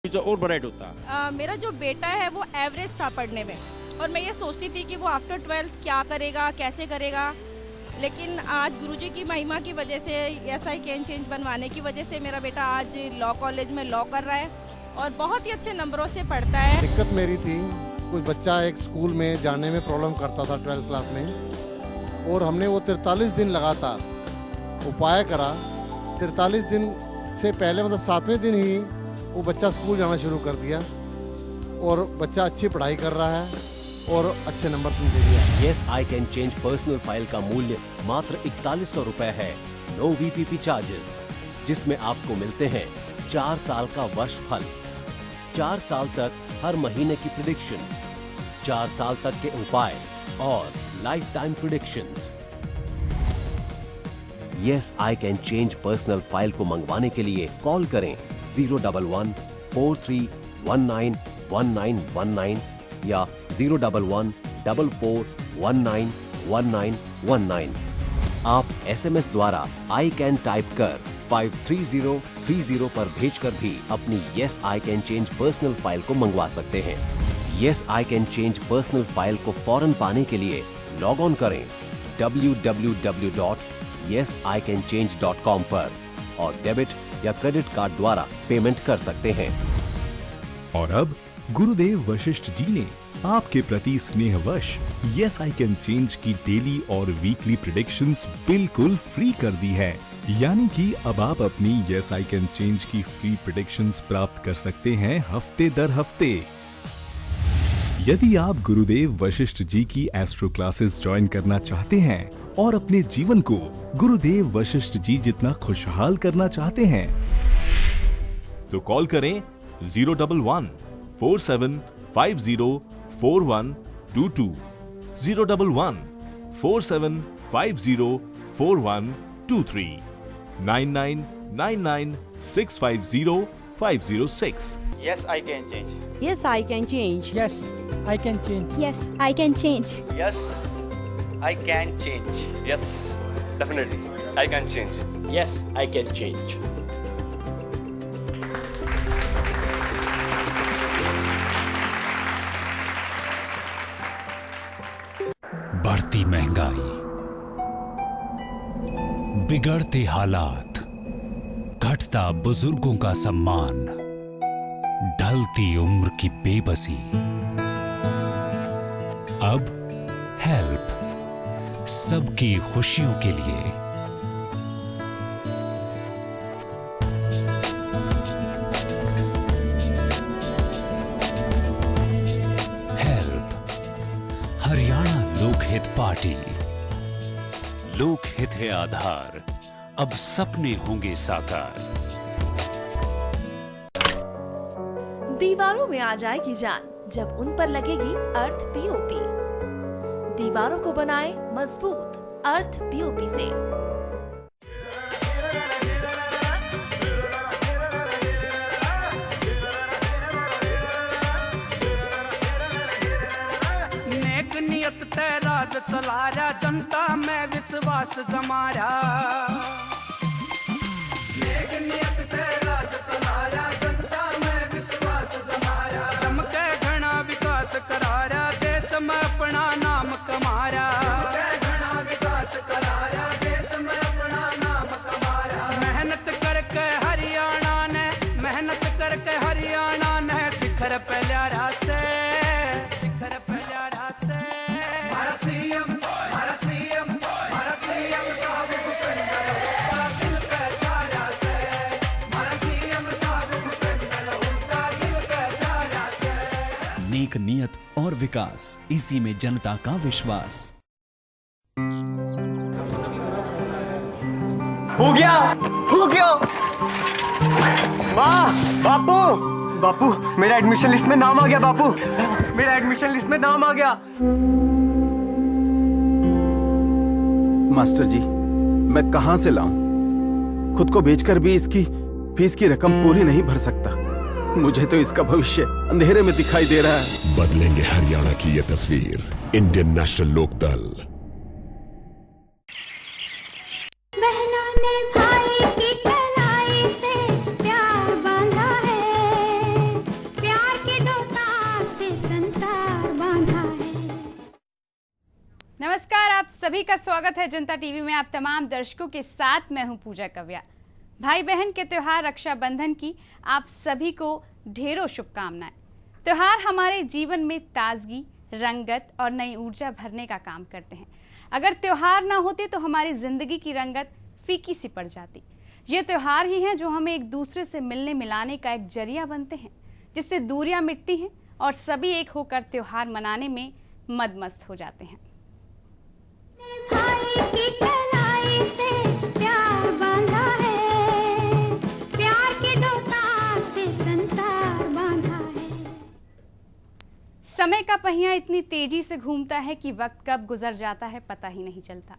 जो और ब्राइट होता। मेरा जो बेटा है वो एवरेज था पढ़ने में, और मैं ये सोचती थी कि वो आफ्टर 12th क्या करेगा, कैसे करेगा। लेकिन आज गुरुजी की महिमा की वजह से, SI कैन चेंज बनवाने की वजह से मेरा बेटा आज लॉ कॉलेज में लॉ कर रहा है और बहुत ही अच्छे नंबरों से पढ़ता है। दिक्कत मेरी थी, कुछ बच्चा एक स्कूल में जाने में प्रॉब्लम करता था 12th क्लास में, और हमने वो 43 दिन लगातार उपाय करा। 43 दिन से पहले मतलब 7वें दिन ही वो बच्चा स्कूल जाना शुरू कर दिया और बच्चा अच्छी पढ़ाई कर रहा है और अच्छे नंबर से दे दिया। Yes I can change personal file का मूल्य मात्र 4100 रुपए है, नो VPP चार्जेस, जिसमें आपको मिलते हैं 4 साल का वर्ष फल, 4 साल तक हर महीने की प्रेडिक्शंस, 4 साल तक के उपाय और life time predictions. Yes I can change personal file को मंगवाने के लिए कॉल करें 011-4319-1919 या 011-4419-1919। आप SMS द्वारा आई कैन टाइप कर 53030 पर भेजकर भी अपनी yes I can change personal file को मंगवा सकते हैं। Yes I can change personal file को फौरन पाने के लिए लॉग ऑन करें www.yesicanchange.com पर और डेबिट या क्रेडिट कार्ड द्वारा पेमेंट कर सकते हैं। और अब गुरुदेव वशिष्ठ जी ने आपके प्रति स्नेहवश यस आई कैन चेंज की डेली और वीकली प्रेडिक्शंस बिल्कुल फ्री कर दी है। यानी कि अब आप अपनी यस आई कैन चेंज की फ्री प्रेडिक्शंस प्राप्त कर सकते हैं हफ्ते दर हफ्ते। यदि आप गुरुदेव वशिष्ठ जी की एस्ट्रो क्लासेस ज्वाइन करना चाहते हैं और अपने जीवन को गुरुदेव वशिष्ठ जी जितना खुशहाल करना चाहते हैं, तो कॉल करें 011-4750-4122, 011-4750-4123, 9999650506। Yes, I can change. Yes, I can change. Yes, I can change. Yes, I can change. Yes, I can change. Yes, definitely. I can change. Yes, I can change. बढ़ती महंगाई, बिगड़ते हालात, घटता बुजुर्गों का सम्मान, ढलती उम्र की बेबसी। अब हेल्प सबकी खुशियों के लिए। Help Haryana Lokhit party. लोकहित है आधार, अब सपने होंगे साकार। दीवारों में आ जाएगी जान जब उन पर लगेगी अर्थ POP। दीवारों को बनाए मजबूत अर्थ POP से। नेक नियत ते राज चला रहा, जनता में विश्वास जमा रहा। नेक नियत ते राज चला रहा, जनता में विश्वास जमा रहा। चमके घना विकास करा रहा, देश में अपना नाम कमा रहा। चमके घना विकास करा रहा, देश में अपना नाम कमा रहा। मेहनत करके हरियाणा ने, मेहनत करके हरियाणा ने शिखर पे ल्यारा से, शिखर पे ल्यारा से। हमारा CM, हमारा CM, हमारा CM साहब भूपेंद्र उनका दिल पे छाया से। हमारा CM साहब भूपेंद्र उनका दिल पे छाया से। नेक नियत और विकास, इसी में जनता का विश्वास। हो गया, हो गया। माँ, बापू, बापू, मेरा एडमिशन लिस्ट में नाम आ गया। बापू, मेरा एडमिशन लिस्ट में नाम आ गया। मास्टर जी, मैं कहां से लाऊं? खुद को बेचकर भी इसकी फीस की रकम पूरी नहीं भर सकता। मुझे तो इसका भविष्य अंधेरे में दिखाई दे रहा है। बदलेंगे हरियाणा की ये तस्वीर। Indian National Lokdal. बहनों ने भाई की कलाई से प्यार बांधा है। सभी का स्वागत है जनता टीवी में। आप तमाम दर्शकों के साथ मैं हूं पूजा कव्या। भाई बहन के त्योहार रक्षाबंधन की आप सभी को ढेरों शुभकामनाएं। त्योहार हमारे जीवन में ताजगी, रंगत और नई ऊर्जा भरने का काम करते हैं। अगर त्योहार ना होते तो हमारी जिंदगी की रंगत फीकी सी पड़ जाती। ये त्योहार ही हैं जो हमें एक दूसरे से मिलने मिलाने का एक जरिया बनते हैं, जिससे दूरियां मिटती हैं और सभी एक होकर त्योहार मनाने में मदमस्त हो जाते हैं। भाई की कलाई से प्यार बांधा है, प्यार के दो तार से संसार बांधा है। समय का पहिया इतनी तेजी से घूमता है कि वक्त कब गुजर जाता है पता ही नहीं चलता।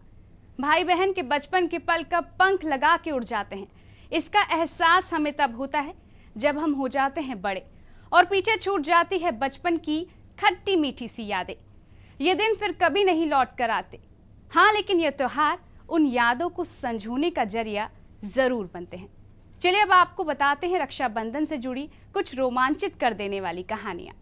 भाई बहन के बचपन के पल कब पंख लगा के उड़ जाते हैं, इसका एहसास हमें तब होता है जब हम हो जाते हैं बड़े और पीछे छूट जाती है बचपन की खट्टी मीठी सी यादें। ये दिन फिर कभी नहीं लौट कर आते। हाँ, लेकिन ये त्योहार उन यादों को संजोने का जरिया जरूर बनते हैं। चलिए अब आपको बताते हैं रक्षाबंधन से जुड़ी कुछ रोमांचित कर देने वाली कहानियां।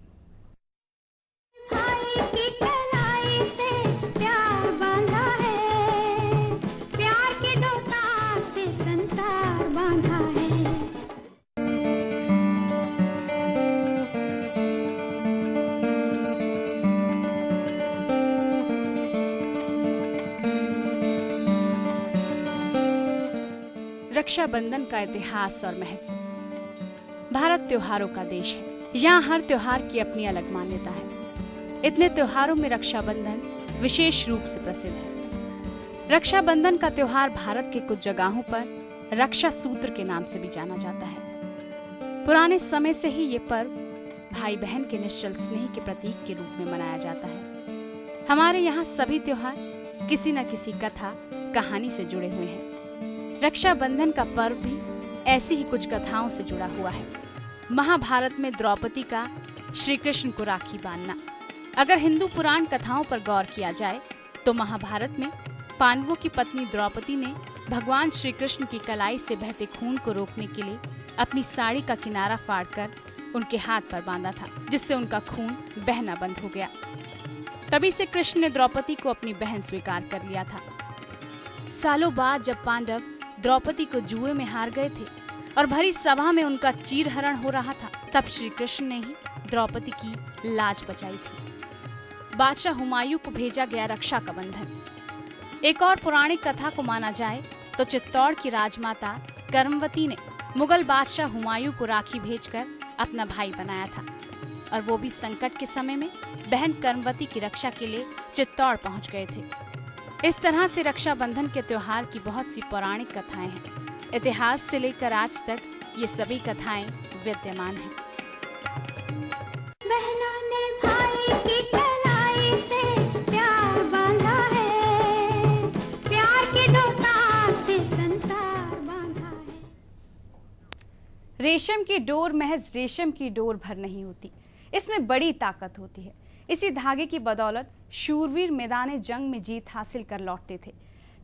भाई की कलाई से प्यार बांधा है, प्यार के दो तार से संसार बांधा है। रक्षाबंधन का इतिहास और महत्व। भारत त्योहारों का देश है। यहाँ हर त्योहार की अपनी अलग मान्यता है। इतने त्योहारों में रक्षाबंधन विशेष रूप से प्रसिद्ध है। रक्षाबंधन का त्योहार भारत के कुछ जगहों पर रक्षा सूत्र के नाम से भी जाना जाता है। पुराने समय से ही ये पर्व भाई बहन के निश्चल स्नेह के प्रतीक के रूप में मनाया जाता है। हमारे यहाँ सभी त्योहार किसी न किसी कथा, कहानी से जुड़े हुए हैं। रक्षाबंधन का पर्व भी ऐसी ही कुछ कथाओं से जुड़ा हुआ है। महाभारत में द्रौपदी का श्री कृष्ण को राखी बांधना। अगर हिंदू पुराण कथाओं पर गौर किया जाए तो महाभारत में पांडवों की पत्नी द्रौपदी ने भगवान श्री कृष्ण की कलाई से बहते खून को रोकने के लिए अपनी साड़ी का किनारा फाड़कर उनके हाथ पर बांधा था, जिससे उनका खून बहना बंद हो गया। तभी से कृष्ण ने द्रौपदी को अपनी बहन स्वीकार कर लिया था। सालों बाद जब पांडव द्रौपदी को जुए में हार गए थे और भरी सभा में उनका चीरहरण हो रहा था, तब श्री कृष्ण ने ही द्रौपदी की लाज बचाई थी। बादशाह हुमायूं को भेजा गया रक्षा का बंधन। एक और पौराणिक कथा को माना जाए तो चित्तौड़ की राजमाता कर्मवती ने मुगल बादशाह हुमायूं को राखी भेजकर अपना भाई बनाया था, और वो भी संकट के समय में बहन कर्मवती की रक्षा के लिए चित्तौड़ पहुंच गए थे। इस तरह से रक्षाबंधन के त्योहार की बहुत सी पौराणिक कथाएं हैं। इतिहास से लेकर आज तक ये सभी कथाएं विद्यमान हैं। बहनों ने भाई की कलाई से प्यार बांधा है, प्यार के दो तार से संसार बांधा है। रेशम की डोर महज रेशम की डोर भर नहीं होती, इसमें बड़ी ताकत होती है। इसी धागे की बदौलत शूरवीर मैदान जंग में जीत हासिल कर लौटते थे,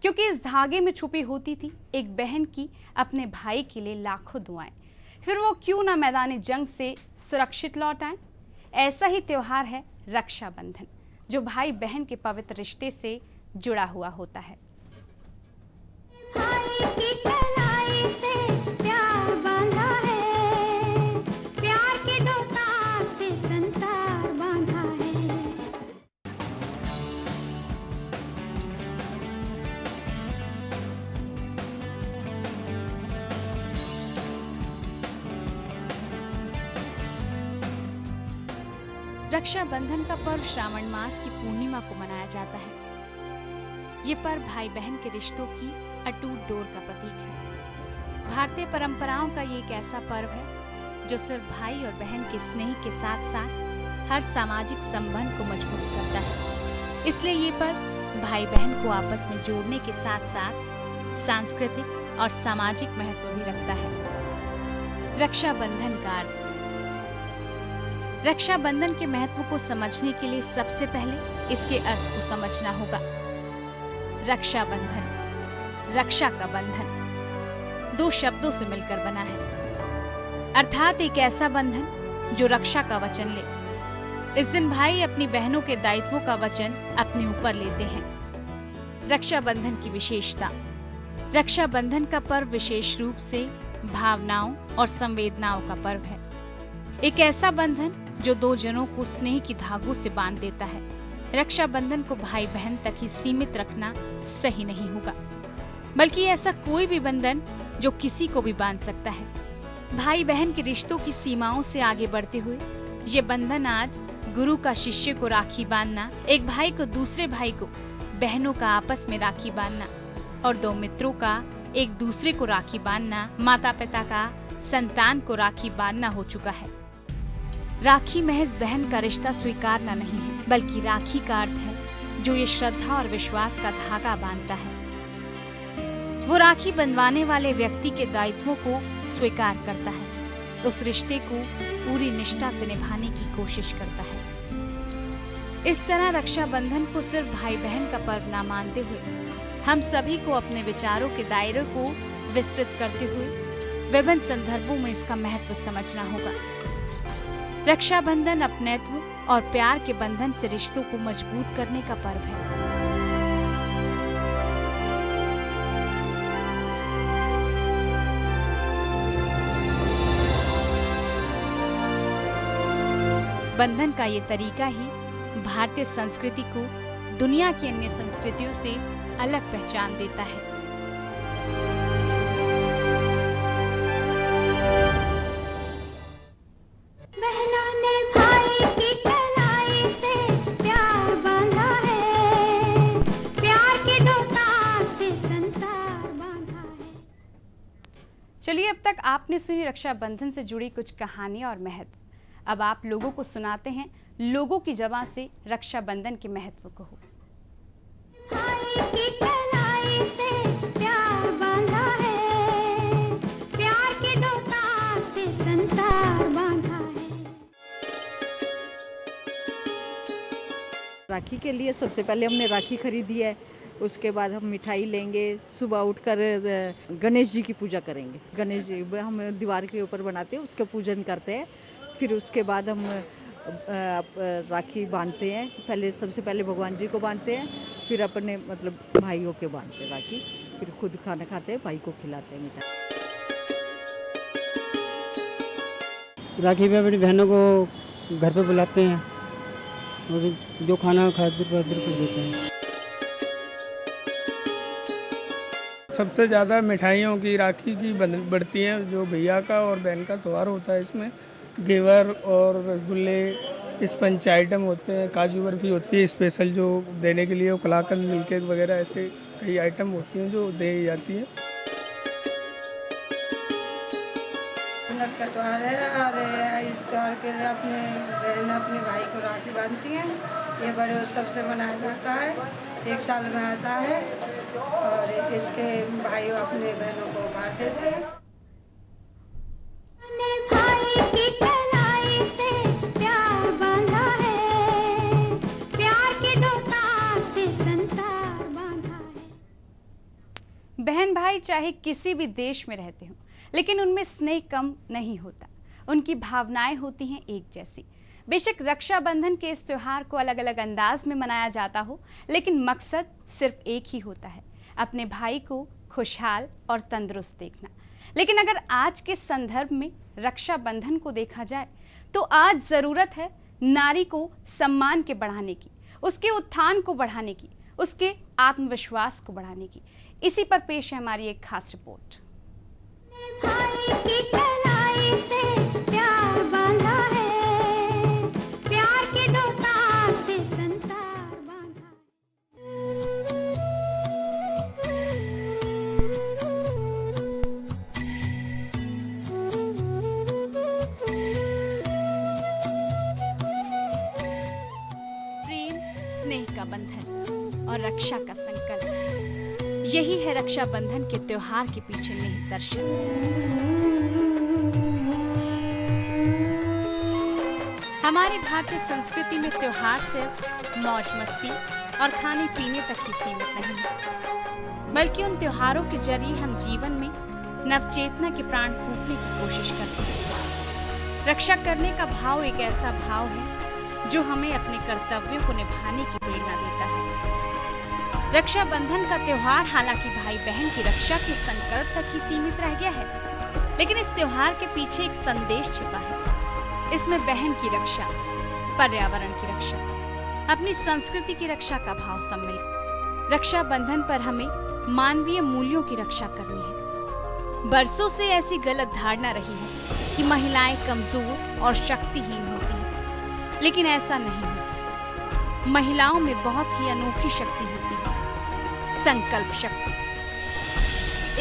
क्योंकि इस धागे में छुपी होती थी एक बहन की अपने भाई के लिए लाखों दुआएं। फिर वो क्यों ना मैदान जंग से सुरक्षित लौट आए। ऐसा ही त्योहार है रक्षाबंधन, जो भाई बहन के पवित्र रिश्ते से जुड़ा हुआ होता है। भाई की कलाई से प्यार बांधा है, प्यार के दो तार से संसार बांधा है। रक्षाबंधन का पर्व श्रावण मास की पूर्णिमा को मनाया जाता है। ये पर्व भाई बहन के रिश्तों की अटूट डोर का प्रतीक है। भारतीय परंपराओं का ये एक ऐसा पर्व है जो सिर्फ भाई और बहन के स्नेह के साथ साथ हर सामाजिक संबंध को मजबूत करता है। इसलिए ये पर्व भाई बहन को आपस में जोड़ने के साथ साथ सांस्कृतिक और सामाजिक महत्व भी रखता है। रक्षाबंधन का अर्थ। रक्षाबंधन के महत्व को समझने के लिए सबसे पहले इसके अर्थ को समझना होगा। रक्षाबंधन, रक्षा का बंधन, दो शब्दों से मिलकर बना है, अर्थात एक ऐसा बंधन जो रक्षा का वचन ले। इस दिन भाई अपनी बहनों के दायित्वों का वचन अपने ऊपर लेते हैं। रक्षाबंधन की विशेषता। रक्षाबंधन का पर्व विशेष रूप से भावनाओं और संवेदनाओं का पर्व है। एक ऐसा बंधन जो दो जनों को स्नेह की धागों से बांध देता है। रक्षाबंधन को भाई बहन तक ही सीमित रखना सही नहीं होगा, बल्कि ऐसा कोई भी बंधन जो किसी को भी बांध सकता है। भाई बहन के रिश्तों की सीमाओं से आगे बढ़ते हुए ये बंधन आज गुरु का शिष्य को राखी बांधना, एक भाई को दूसरे भाई को, बहनों का आपस में राखी बांधना और दो मित्रों का एक दूसरे को राखी बांधना, माता पिता का संतान को राखी बांधना हो चुका है। राखी महज बहन का रिश्ता स्वीकारना नहीं है, बल्कि राखी का अर्थ है जो ये श्रद्धा और विश्वास का धागा बांधता है। वो राखी बंधवाने वाले व्यक्ति के दायित्वों को स्वीकार करता है, उस रिश्ते को पूरी निष्ठा से निभाने की कोशिश करता है। इस तरह रक्षाबंधन को सिर्फ भाई बहन का पर्व न मानते हुए हम सभी को अपने विचारों के दायरे को विस्तृत करते हुए विभिन्न संदर्भों में इसका महत्व समझना होगा। रक्षाबंधन अपनत्व और प्यार के बंधन से रिश्तों को मजबूत करने का पर्व है। बंधन का ये तरीका ही भारतीय संस्कृति को दुनिया की अन्य संस्कृतियों से अलग पहचान देता है। बहनों ने भाई की कलाई से प्यार बांधा है, प्यार के दो तार से संसार बांधा है। चलिए, अब तक आपने सुनी रक्षाबंधन से जुड़ी कुछ कहानियां और महत्व। अब आप लोगों को सुनाते हैं लोगों की ज़बान से रक्षाबंधन के महत्व को। भाई की कलाई से प्यार बांधा है, प्यार के दो तार से संसार बांधा है। राखी के लिए सबसे पहले हमने राखी खरीदी है, उसके बाद हम मिठाई लेंगे, सुबह उठकर गणेश जी की पूजा करेंगे। गणेश जी हम दीवार के ऊपर बनाते हैं, उसका पूजन करते हैं। फिर उसके बाद हम राखी बांधते हैं। पहले सबसे पहले भगवान जी को बांधते हैं, फिर अपने मतलब भाइयों के बांधते हैं राखी। फिर खुद खाना खाते हैं, भाई को खिलाते हैं मिठाई। राखी पे अपनी बहनों को घर पे बुलाते हैं और जो खाना खाते को देते हैं। सबसे ज़्यादा मिठाइयों की राखी की बढ़ती हैं, जो भैया का और बहन का त्यौहार होता है। इसमें घेवर और रसगुल्ले, स्पंज आइटम होते हैं, काजू बर्फी होती है स्पेशल जो देने के लिए, वो कलाकंद, मिल्क केक वगैरह ऐसे कई आइटम होती हैं जो दी जाती हैं। का त्यौहार है और इस त्यौहार के लिए अपने बहन अपने भाई को राखी बांधती हैं। ये बड़े उत्सव से मनाया जाता है, एक साल में आता है और इसके भाइयों अपने बहनों को बांट देते हैं। भाई की कलाई से प्यार बांधा है, प्यार के दो तार से संसार बांधा है। बहन भाई चाहे किसी भी देश में रहते हों, लेकिन उनमें स्नेह कम नहीं होता। उनकी भावनाएं होती हैं एक जैसी। बेशक रक्षाबंधन के इस त्योहार को अलग अलग अंदाज में मनाया जाता हो, लेकिन मकसद सिर्फ एक ही होता है, अपने भाई को खुशहाल और तंदुरुस्त देखना। लेकिन अगर आज के संदर्भ में रक्षाबंधन को देखा जाए तो आज ज़रूरत है नारी को सम्मान के बढ़ाने की, उसके उत्थान को बढ़ाने की, उसके आत्मविश्वास को बढ़ाने की। इसी पर पेश है हमारी एक खास रिपोर्ट। भाई की कलाई से प्यार बांधा है, प्यार के दो तार से संसार बांधा प्रेम, स्नेह का बंधन और रक्षा का संकल्प, यही है रक्षाबंधन के त्योहार के पीछे निहित दर्शन। हमारी भारतीय संस्कृति में त्योहार सिर्फ मौज मस्ती और खाने पीने तक ही सीमित नहीं है, बल्कि उन त्योहारों के जरिए हम जीवन में नवचेतना के प्राण फूंकने की कोशिश करते हैं। रक्षा करने का भाव एक ऐसा भाव है जो हमें अपने कर्तव्यों को निभाने की प्रेरणा देता है। रक्षाबंधन का त्योहार हालांकि भाई बहन की रक्षा के संकल्प तक ही सीमित रह गया है, लेकिन इस त्योहार के पीछे एक संदेश छिपा है। इसमें बहन की रक्षा, पर्यावरण की रक्षा, अपनी संस्कृति की रक्षा का भाव सम्मिलित। रक्षाबंधन पर हमें मानवीय मूल्यों की रक्षा करनी है। बरसों से ऐसी गलत धारणा रही है कि महिलाएं कमजोर और शक्तिहीन होती हैं, लेकिन ऐसा नहीं होता। महिलाओं में बहुत ही अनोखी शक्ति होती है, संकल्प शक्ति।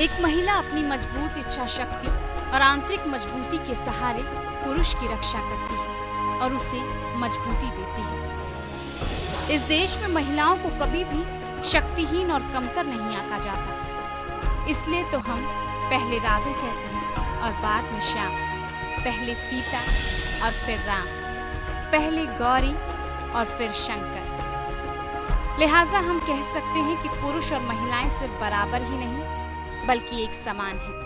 एक महिला अपनी मजबूत इच्छा शक्ति और आंतरिक मजबूती के सहारे पुरुष की रक्षा करती है और उसे मजबूती देती है। इस देश में महिलाओं को कभी भी शक्तिहीन और कमतर नहीं आंका जाता। इसलिए तो हम पहले राधे कहते हैं और बाद में श्याम, पहले सीता और फिर राम, पहले गौरी और फिर शंकर। लिहाजा हम कह सकते हैं कि पुरुष और महिलाएं सिर्फ बराबर ही नहीं बल्कि एक समान हैं।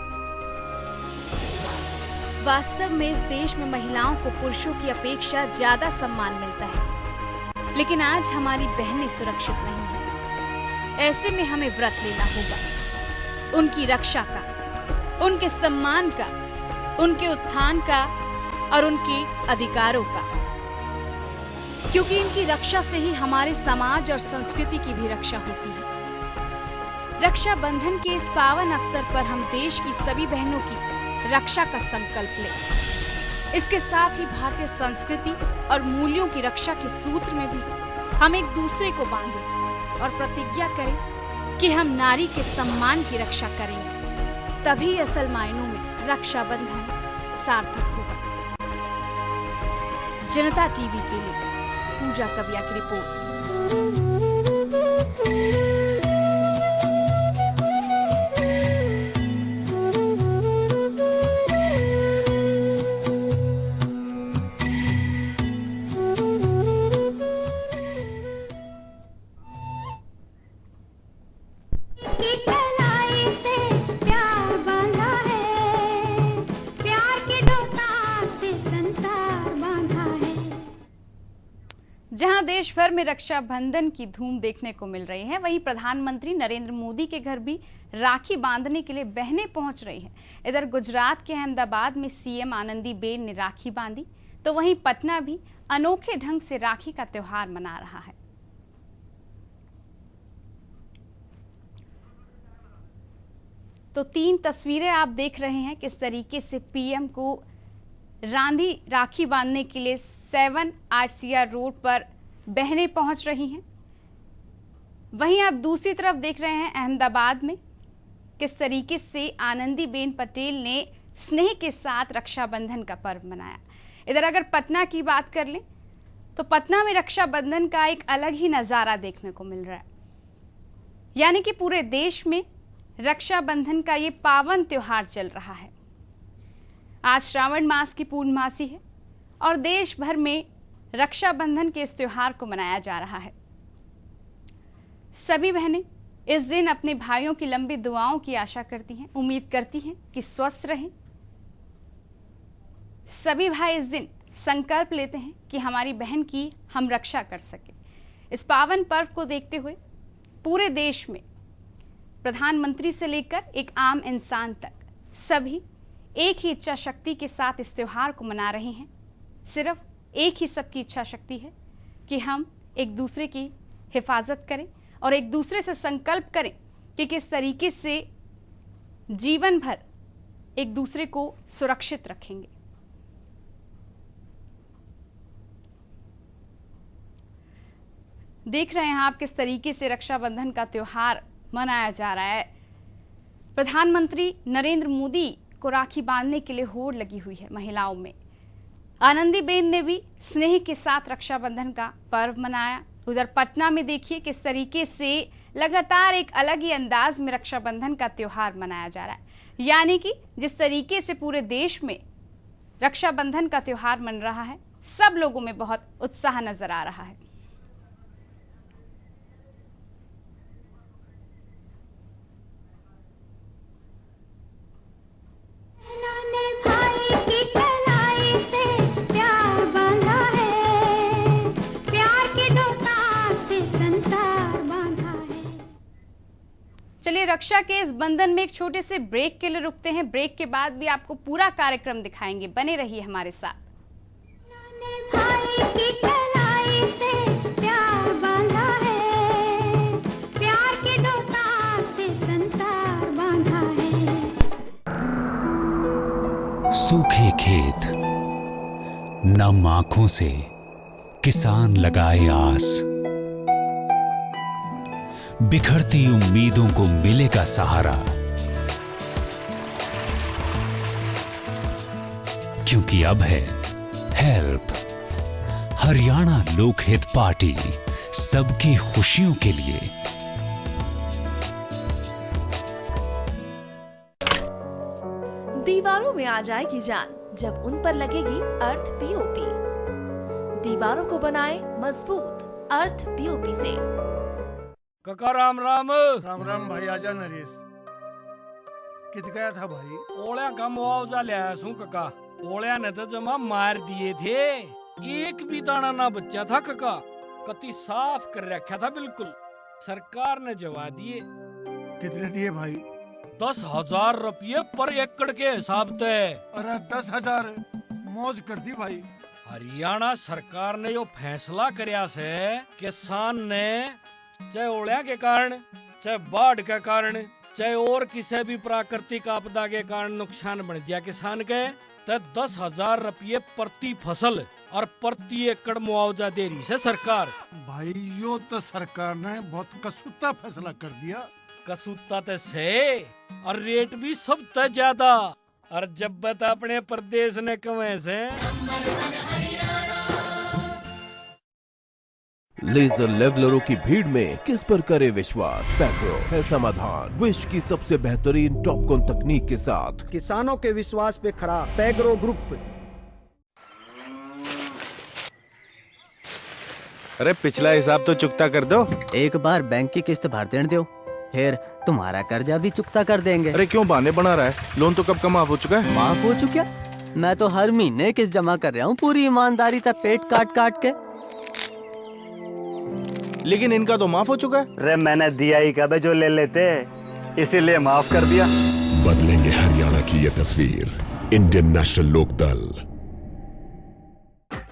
वास्तव में इस देश में महिलाओं को पुरुषों की अपेक्षा ज्यादा सम्मान मिलता है, लेकिन आज हमारी बहनें सुरक्षित नहीं हैं। ऐसे में हमें व्रत लेना होगा उनकी रक्षा का, उनके सम्मान का, उनके उत्थान का और उनके अधिकारों का, क्योंकि इनकी रक्षा से ही हमारे समाज और संस्कृति की भी रक्षा होती है। रक्षाबंधन के इस पावन अवसर पर हम देश की सभी बहनों की रक्षा का संकल्प लें। इसके साथ ही भारतीय संस्कृति और मूल्यों की रक्षा के सूत्र में भी हम एक दूसरे को बांधें और प्रतिज्ञा करें कि हम नारी के सम्मान की रक्षा करेंगे। तभी असल मायनों में रक्षाबंधन सार्थक होगा। जनता टीवी के लिए पूजा कविया की रिपोर्ट। जहां देश भर में रक्षाबंधन की धूम देखने को मिल रही है, वहीं प्रधानमंत्री नरेंद्र मोदी के घर भी राखी बांधने के लिए बहनें पहुंच रही हैं। इधर गुजरात के अहमदाबाद में सीएम आनंदीबेन ने राखी बांधी, तो वहीं पटना भी अनोखे ढंग से राखी का त्योहार मना रहा है। तो 3 तस्वीरें आप देख रहे हैं किस तरीके से पीएम को रांधी राखी बांधने के लिए 7 आरसीआर रोड पर बहनें पहुंच रही हैं। वहीं आप दूसरी तरफ देख रहे हैं अहमदाबाद में किस तरीके से आनंदीबेन पटेल ने स्नेह के साथ रक्षाबंधन का पर्व मनाया। इधर अगर पटना की बात कर लें तो पटना में रक्षाबंधन का एक अलग ही नज़ारा देखने को मिल रहा है। यानी कि पूरे देश में रक्षाबंधन का ये पावन त्योहार चल रहा है। आज श्रावण मास की पूर्णमासी है और देश भर में रक्षाबंधन के इस त्योहार को मनाया जा रहा है। सभी बहनें इस दिन अपने भाइयों की लंबी दुआओं की आशा करती हैं, उम्मीद करती हैं कि स्वस्थ रहें। सभी भाई इस दिन संकल्प लेते हैं कि हमारी बहन की हम रक्षा कर सकें। इस पावन पर्व को देखते हुए पूरे देश में प्रधानमंत्री से लेकर एक आम इंसान तक सभी एक ही इच्छा शक्ति के साथ इस त्योहार को मना रहे हैं। सिर्फ एक ही सबकी इच्छा शक्ति है कि हम एक दूसरे की हिफाजत करें और एक दूसरे से संकल्प करें कि किस तरीके से जीवन भर एक दूसरे को सुरक्षित रखेंगे। देख रहे हैं आप किस तरीके से रक्षाबंधन का त्योहार मनाया जा रहा है। प्रधानमंत्री नरेंद्र मोदी को राखी बांधने के लिए होड़ लगी हुई है महिलाओं में। आनंदीबेन ने भी स्नेह के साथ रक्षाबंधन का पर्व मनाया। उधर पटना में देखिए किस तरीके से लगातार एक अलग ही अंदाज में रक्षाबंधन का त्योहार मनाया जा रहा है। यानी कि जिस तरीके से पूरे देश में रक्षाबंधन का त्योहार मन रहा है, सब लोगों में बहुत उत्साह नजर आ रहा है। रक्षा के इस बंधन में एक छोटे से ब्रेक के लिए रुकते हैं। ब्रेक के बाद भी आपको पूरा कार्यक्रम दिखाएंगे, बने रहिए हमारे साथ। भाई की कलाई से प्यार बांधा है, प्यार के दो तार से संसार बांधा है। सूखे खेत, नम आंखों से किसान लगाए आस, बिखरती उम्मीदों को मिलेगा सहारा, क्योंकि अब है हेल्प, हरियाणा लोकहित पार्टी, सबकी खुशियों के लिए। दीवारों में आ जाएगी जान जब उन पर लगेगी अर्थ पीओपी। दीवारों को बनाए मजबूत अर्थ पीओपी से। कका राम राम। राम राम भाई, आजा नरेश। कित गया था भाई? ओलिया का मुआवजा लिया सू कका। ओलिया ने तो जमा मार दिए थे, एक भी दाना ना बचा था कका। कति साफ कर रखा था बिल्कुल। सरकार ने जवा दिए। कितने दिए भाई? 10,000 रुपये पर एकड़ के हिसाब से। अरे 10,000 मौज कर दी भाई। हरियाणा सरकार ने यो फैसला करया से किसान ने चाहे ओलिया के कारण, चाहे बाढ़ के कारण, चाहे और किसी भी प्राकृतिक आपदा के कारण नुकसान बन गया किसान के, तो 10,000 रुपये प्रति फसल और प्रति एकड़ मुआवजा दे रही है सरकार। भाई यो तो सरकार ने बहुत कसूता फैसला कर दिया। कसूता तो से और रेट भी सब तय ज्यादा। और जब बता अपने प्रदेश ने कमे से। लेजर लेवलरों की भीड़ में किस पर करे विश्वास? पैग्रो है समाधान। विश्व की सबसे बेहतरीन टॉपकॉन तकनीक के साथ किसानों के विश्वास पे खड़ा पैग्रो ग्रुप। अरे पिछला हिसाब तो चुकता कर दो। एक बार बैंक की किस्त भर देने दो, फिर तुम्हारा कर्जा भी चुकता कर देंगे। अरे क्यों बहाने बना रहा है? लोन तो कब का माफ हो चुका है। माफ हो चुका? मैं तो हर महीने किस्त जमा कर रहा हूँ पूरी ईमानदारी तक, पेट काट काट के। लेकिन इनका तो माफ हो चुका है। अरे मैंने दिया ही कब जो ले लेते, इसीलिए माफ कर दिया। बदलेंगे हरियाणा की ये तस्वीर। Indian National Lokdal.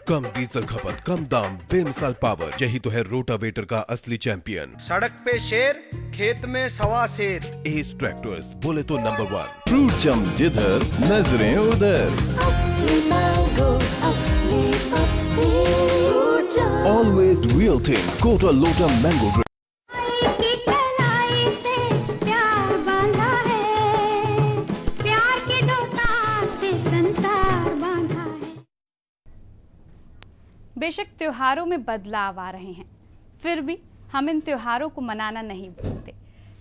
कम डीजल खपत, कम दाम, बेमिसाल पावर, यही तो है रोटावेटर का असली चैंपियन। सड़क पे शेर, खेत में सवा शेर। एस ट्रैक्टर्स बोले तो नंबर 1। फ्रूट जम जिधर नजरें उधर। ऑलवेज रियल थिंग, कोटा लोटा मैंगो। बेशक त्योहारों में बदलाव आ रहे हैं, फिर भी हम इन त्योहारों को मनाना नहीं भूलते।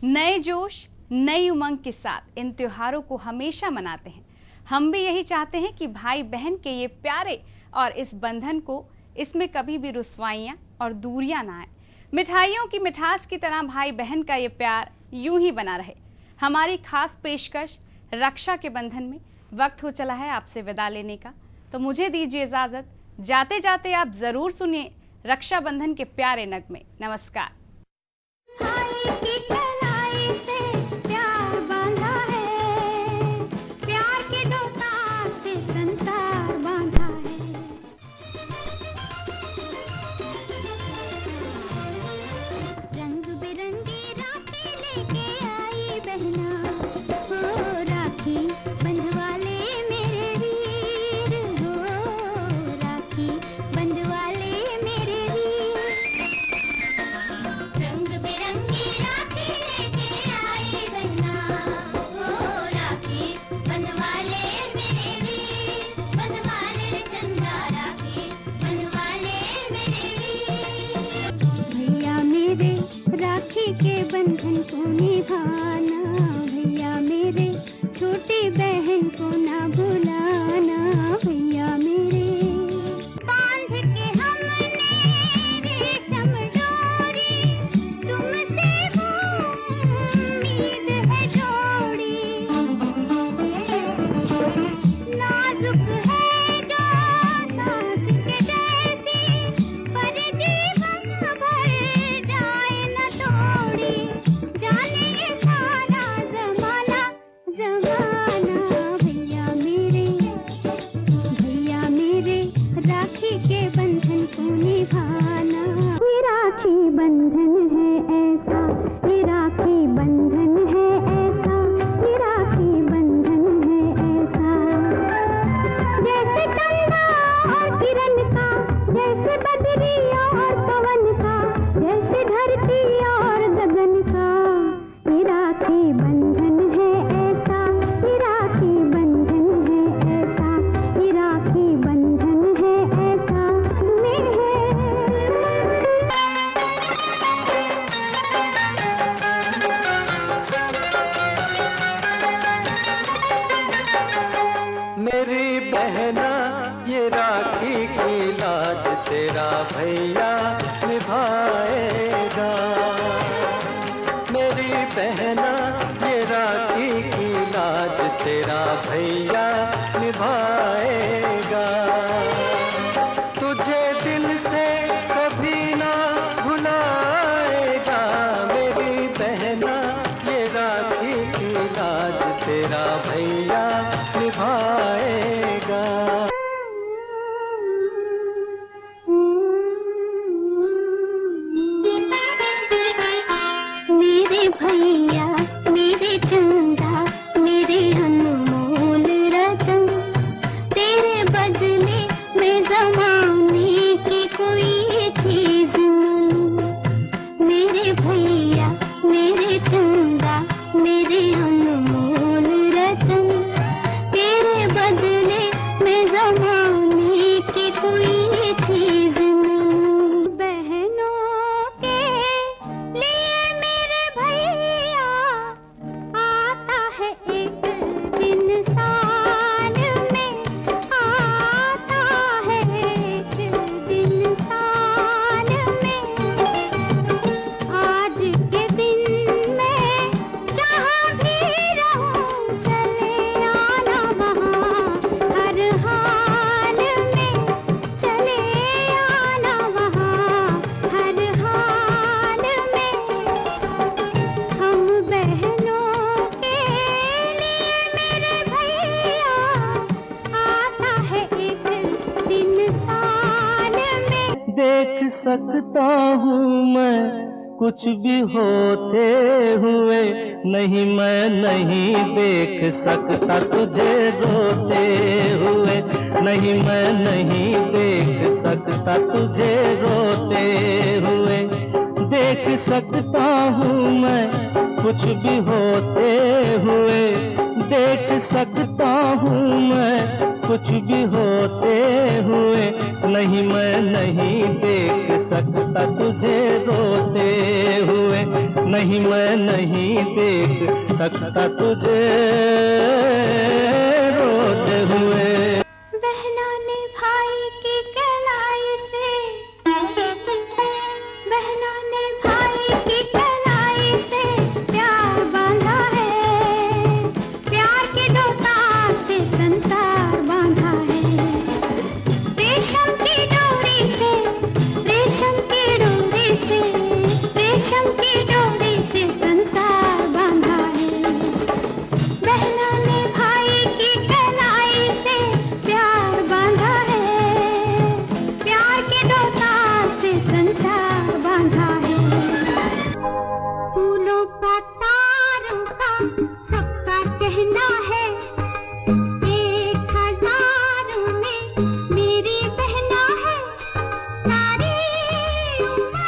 नए जोश, नई उमंग के साथ इन त्योहारों को हमेशा मनाते हैं। हम भी यही चाहते हैं कि भाई बहन के ये प्यारे और इस बंधन को, इसमें कभी भी रुसवाइयाँ और दूरियां ना आए। मिठाइयों की मिठास की तरह भाई बहन का ये प्यार यूं ही बना रहे। हमारी खास पेशकश रक्षा के बंधन में वक्त हो चला है आपसे विदा लेने का, तो मुझे दीजिए इजाजत। जाते जाते आप जरूर सुनिए रक्षाबंधन के प्यारे नगमे। नमस्कार। भाई की कलाई से प्यार बांधा है, प्यार के दो तार से संसार बांधा है। रंग बिरंगी राखी लेके आई बहना, हो राखी बंधवाले मेरे वीर, हो राखी बंधवाले मेरे वीर। रंग बिरंगी राखी लेके आई बहना, हो राखी बंधवाले मेरे वीर, बंधवाले चंदा राखी बंधवाले मेरे वीर। भैया मेरे राखी के बंधन को निभा जैसे बदरी और पवन का, जैसे धरती और गगन का, ये राखी बंधन है ऐसा, ये राखी बंधन है ऐसा, ये राखी बंधन है ऐसा में मेरी बहना ये राखी की लाज तेरा भैया निभाएगा। मेरी बहना ये राखी की लाज तेरा भैया निभाएगा। तुझे दिल से कभी ना भुलाएगा। मेरी बहना ये राखी की लाज तेरा भैया निभाएगा। मेरे भैया मेरे चंदा मेरे अनमोल रतन, तेरे बदले में ज़माने की कोई चीज़ न लूं। मेरे भैया मेरे चंदा मेरे अनमोल रतन, तेरे बदले में ज़माने की कोई चीज़ न लूं। बहनों के लिए मेरे भैया आता है एक दिन साल में, आता है एक दिन साल में। आज के दिन में जहाँ भी रहूं चले आना वहाँ, हर हाल में चले आना वहाँ, हर हाल में। हम बहनों के लिए मेरे भैया आता है एक दिन साल में। देख सकता हूँ मैं कुछ भी होते हुए, नहीं मैं नहीं देख सकता तुझे रोते हुए। नहीं मैं नहीं देख सकता तुझे रोते हुए। देख सकता हूँ मैं कुछ भी होते हुए, देख सकता हूँ मैं कुछ भी होते हुए। नहीं मैं नहीं देख सकता तुझे रोते हुए। नहीं मैं नहीं देख सकता तुझे रोते हुए। बहना ने भाई की कलाई से, बहना ने भाई की कलाई से प्यार बांधा है, प्यार के दो तार से संसार बांधा है। रेशम की डोरी से, रेशम की डोरी से, रेशम की डोरी से संसार बांधा है। बहना ने भाई की कलाई से प्यार बांधा है, प्यार के दो तार से संसार बांधा है। फूलों का तारों का सबका कहना है, 1000 में मेरी बहना है। सारी उम्र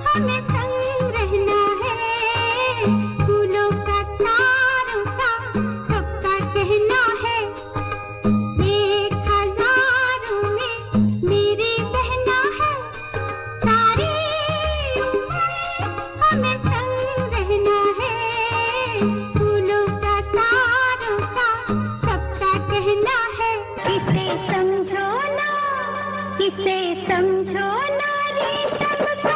हमें संग रहना है। फूलों का तारों का सबका कहना है, 1000 में मेरी बहना है। सारी उम्र हमें संग रहना है। फूलों का तारों का सबका कहना है। इसे समझो ना, इसे समझो ना रेशम का